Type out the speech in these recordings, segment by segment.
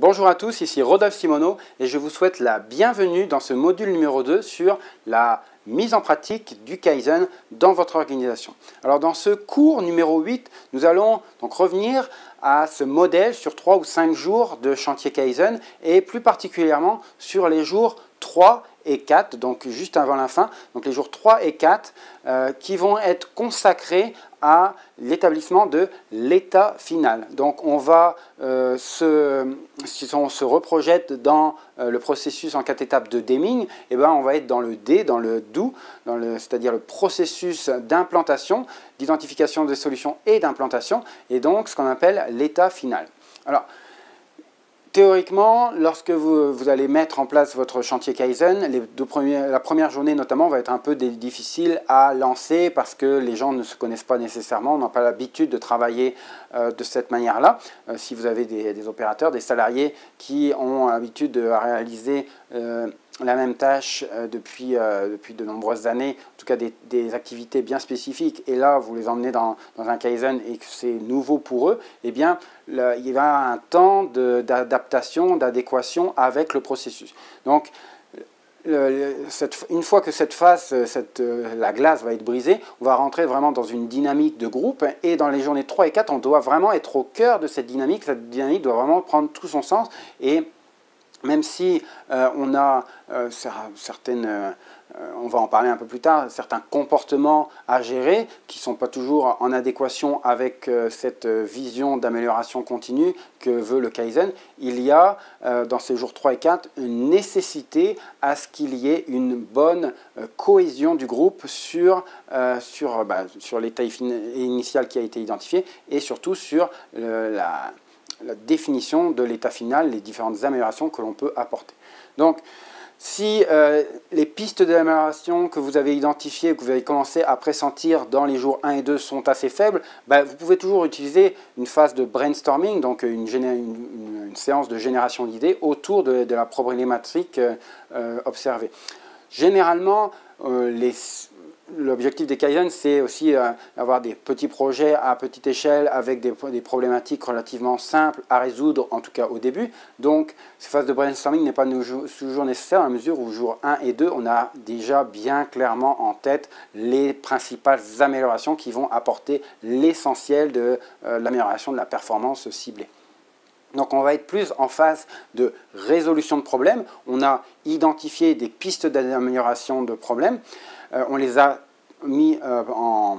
Bonjour à tous, ici Rodolphe Simoneau et je vous souhaite la bienvenue dans ce module numéro 2 sur la mise en pratique du Kaizen dans votre organisation. Alors dans ce cours numéro 8, nous allons donc revenir à ce modèle sur 3 ou 5 jours de chantier Kaizen et plus particulièrement sur les jours 3 et 4, donc juste avant la fin, donc les jours 3 et 4 qui vont être consacrés à l'établissement de l'état final. Donc on va si on se reprojette dans le processus en 4 étapes de Deming, et ben on va être dans le D, dans le Do, c'est-à-dire le processus d'implantation, d'identification des solutions et d'implantation, et donc ce qu'on appelle l'état final. Alors, théoriquement, lorsque vous allez mettre en place votre chantier Kaizen, la première journée notamment va être un peu difficile à lancer parce que les gens ne se connaissent pas nécessairement, n'ont pas l'habitude de travailler de cette manière-là. Si vous avez des opérateurs, des salariés qui ont l'habitude de réaliser la même tâche depuis de nombreuses années, en tout cas des activités bien spécifiques, et là vous les emmenez dans un Kaizen et que c'est nouveau pour eux, eh bien il y a un temps d'adaptation, d'adéquation avec le processus. Donc une fois que cette phase, la glace va être brisée, on va rentrer vraiment dans une dynamique de groupe, et dans les journées 3 et 4, on doit vraiment être au cœur de cette dynamique doit vraiment prendre tout son sens, et même si on a on va en parler un peu plus tard, certains comportements à gérer qui ne sont pas toujours en adéquation avec cette vision d'amélioration continue que veut le Kaizen, il y a dans ces jours 3 et 4 une nécessité à ce qu'il y ait une bonne cohésion du groupe sur l'état initial qui a été identifié et surtout sur la définition de l'état final, les différentes améliorations que l'on peut apporter. Donc, si les pistes d'amélioration que vous avez identifiées, que vous avez commencé à pressentir dans les jours 1 et 2 sont assez faibles, vous pouvez toujours utiliser une phase de brainstorming, donc une séance de génération d'idées autour de la problématique observée. Généralement, l'objectif des Kaizen, c'est aussi avoir des petits projets à petite échelle avec des problématiques relativement simples à résoudre, en tout cas au début. Donc, ces phases de brainstorming n'est pas toujours nécessaire à la mesure où, jour 1 et 2, on a déjà bien clairement en tête les principales améliorations qui vont apporter l'essentiel de l'amélioration de la performance ciblée. Donc on va être plus en phase de résolution de problèmes. On a identifié des pistes d'amélioration de problèmes. On les a mis en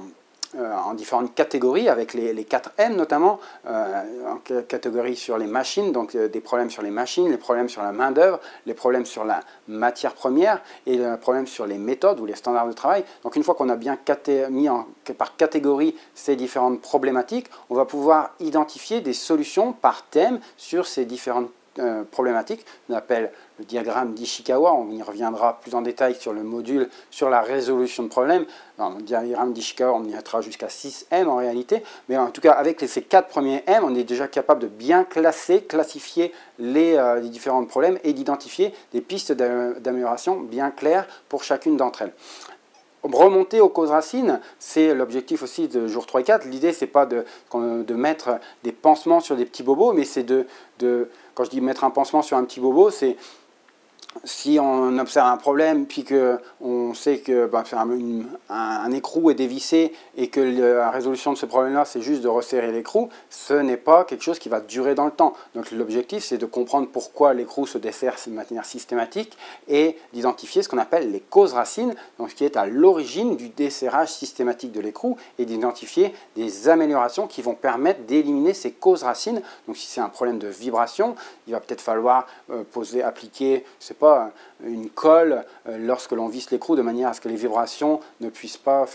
différentes catégories avec les 4 M notamment, en catégorie sur les machines, donc des problèmes sur les machines, les problèmes sur la main d'œuvre, les problèmes sur la matière première et les problèmes sur les méthodes ou les standards de travail. Donc une fois qu'on a bien mis par catégorie ces différentes problématiques, on va pouvoir identifier des solutions par thème sur ces différentes problématiques. On appelle le diagramme d'Ishikawa, on y reviendra plus en détail sur le module sur la résolution de problèmes. Dans le diagramme d'Ishikawa, on y atteindra jusqu'à 6 M en réalité, mais en tout cas avec ces 4 premiers M, on est déjà capable de bien classifier les différents problèmes et d'identifier des pistes d'amélioration bien claires pour chacune d'entre elles. Remonter aux causes racines, c'est l'objectif aussi de jour 3 et 4. L'idée, c'est pas de mettre des pansements sur des petits bobos, mais c'est quand je dis mettre un pansement sur un petit bobo, c'est si on observe un problème, puis qu'on sait que un écrou est dévissé et que la résolution de ce problème-là, c'est juste de resserrer l'écrou, ce n'est pas quelque chose qui va durer dans le temps. Donc l'objectif, c'est de comprendre pourquoi l'écrou se desserre de manière systématique et d'identifier ce qu'on appelle les causes racines, donc ce qui est à l'origine du desserrage systématique de l'écrou, et d'identifier des améliorations qui vont permettre d'éliminer ces causes racines. Donc si c'est un problème de vibration, il va peut-être falloir appliquer, je sais pas, une colle lorsque l'on visse l'écrou de manière à ce que les vibrations ne puissent pas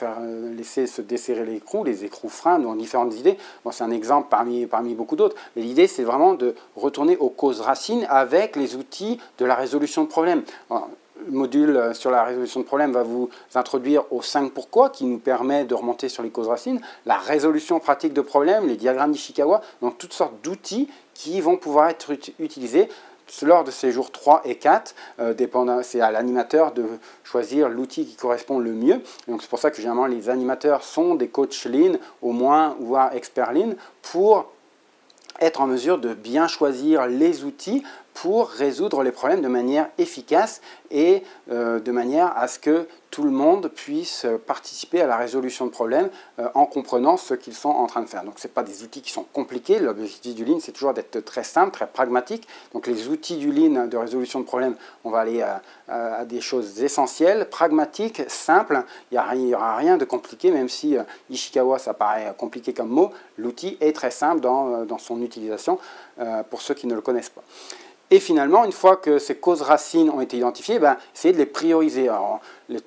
laisser se desserrer l'écrou, les écrous freins, dans différentes idées. Bon, c'est un exemple parmi beaucoup d'autres, mais l'idée c'est vraiment de retourner aux causes racines avec les outils de la résolution de problèmes. Alors, le module sur la résolution de problèmes va vous introduire aux 5 pourquoi qui nous permet de remonter sur les causes racines, la résolution pratique de problèmes, les diagrammes d'Ishikawa, donc toutes sortes d'outils qui vont pouvoir être utilisés lors de ces jours 3 et 4, c'est à l'animateur de choisir l'outil qui correspond le mieux. Donc c'est pour ça que généralement les animateurs sont des coachs Lean, au moins, voire experts Lean, pour être en mesure de bien choisir les outils pour résoudre les problèmes de manière efficace et de manière à ce que tout le monde puisse participer à la résolution de problèmes en comprenant ce qu'ils sont en train de faire. Donc ce n'est pas des outils qui sont compliqués, l'objectif du Lean c'est toujours d'être très simple, très pragmatique. Donc les outils du Lean de résolution de problèmes, on va aller à des choses essentielles, pragmatiques, simples, il n'y aura rien de compliqué, même si Ishikawa ça paraît compliqué comme mot, l'outil est très simple dans son utilisation pour ceux qui ne le connaissent pas. Et finalement, une fois que ces causes racines ont été identifiées, essayer de les prioriser. Alors,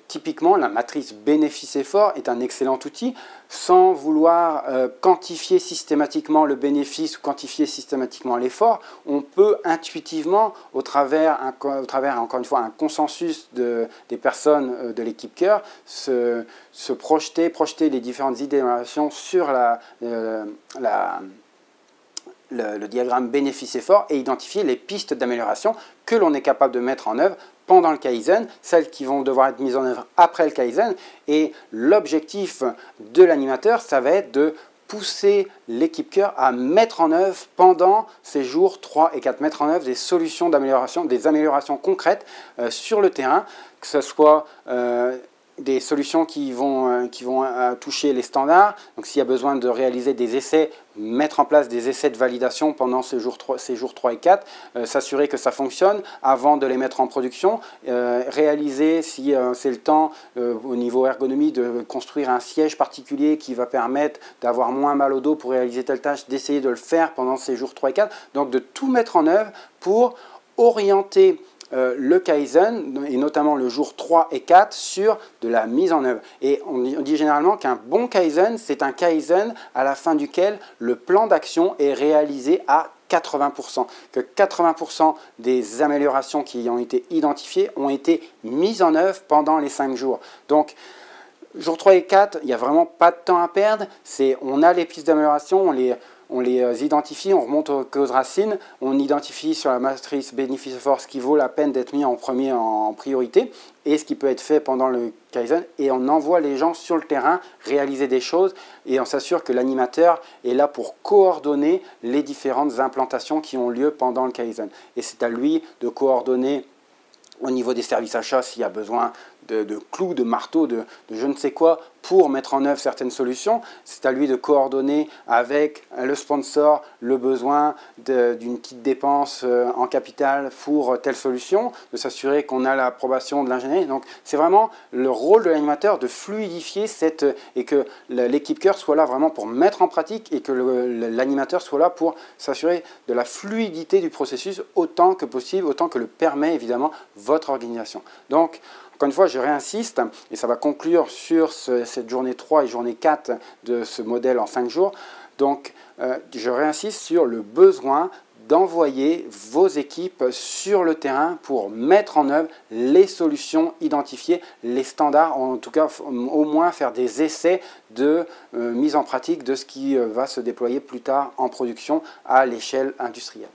typiquement, la matrice bénéfice-effort est un excellent outil. Sans vouloir quantifier systématiquement le bénéfice ou quantifier systématiquement l'effort, on peut intuitivement, au travers encore une fois, un consensus des personnes de l'équipe cœur, se projeter les différentes idées d'amélioration sur le diagramme bénéfice-effort et identifier les pistes d'amélioration que l'on est capable de mettre en œuvre pendant le Kaizen, celles qui vont devoir être mises en œuvre après le Kaizen. Et l'objectif de l'animateur, ça va être de pousser l'équipe cœur à mettre en œuvre pendant ces jours 3 et 4, mettre en œuvre des solutions d'amélioration, des améliorations concrètes sur le terrain, que ce soit des solutions qui vont toucher les standards. Donc s'il y a besoin de réaliser des essais, mettre en place des essais de validation pendant ces jours 3 et 4, s'assurer que ça fonctionne avant de les mettre en production, réaliser, si c'est le temps, au niveau ergonomie, de construire un siège particulier qui va permettre d'avoir moins mal au dos pour réaliser telle tâche, d'essayer de le faire pendant ces jours 3 et 4. Donc de tout mettre en œuvre pour orienter le Kaizen, et notamment le jour 3 et 4, sur de la mise en œuvre. Et on dit généralement qu'un bon Kaizen, c'est un Kaizen à la fin duquel le plan d'action est réalisé à 80%, que 80% des améliorations qui ont été identifiées ont été mises en œuvre pendant les 5 jours. Donc, jour 3 et 4, il n'y a vraiment pas de temps à perdre. On a les pistes d'amélioration, on les identifie, on remonte aux causes racines, on identifie sur la matrice bénéfice-effort ce qui vaut la peine d'être mis en premier en priorité et ce qui peut être fait pendant le Kaizen, et on envoie les gens sur le terrain réaliser des choses et on s'assure que l'animateur est là pour coordonner les différentes implantations qui ont lieu pendant le Kaizen. Et c'est à lui de coordonner au niveau des services achats s'il y a besoin de clous, de marteaux, de je ne sais quoi pour mettre en œuvre certaines solutions. C'est à lui de coordonner avec le sponsor le besoin d'une petite dépense en capital pour telle solution, de s'assurer qu'on a l'approbation de l'ingénierie. Donc c'est vraiment le rôle de l'animateur de fluidifier et que l'équipe cœur soit là vraiment pour mettre en pratique et que l'animateur soit là pour s'assurer de la fluidité du processus autant que possible, autant que le permet évidemment votre organisation. Donc, encore une fois, je réinsiste, et ça va conclure sur cette journée 3 et journée 4 de ce modèle en 5 jours. Donc, je réinsiste sur le besoin d'envoyer vos équipes sur le terrain pour mettre en œuvre les solutions identifiées, les standards, en tout cas au moins faire des essais de mise en pratique de ce qui va se déployer plus tard en production à l'échelle industrielle.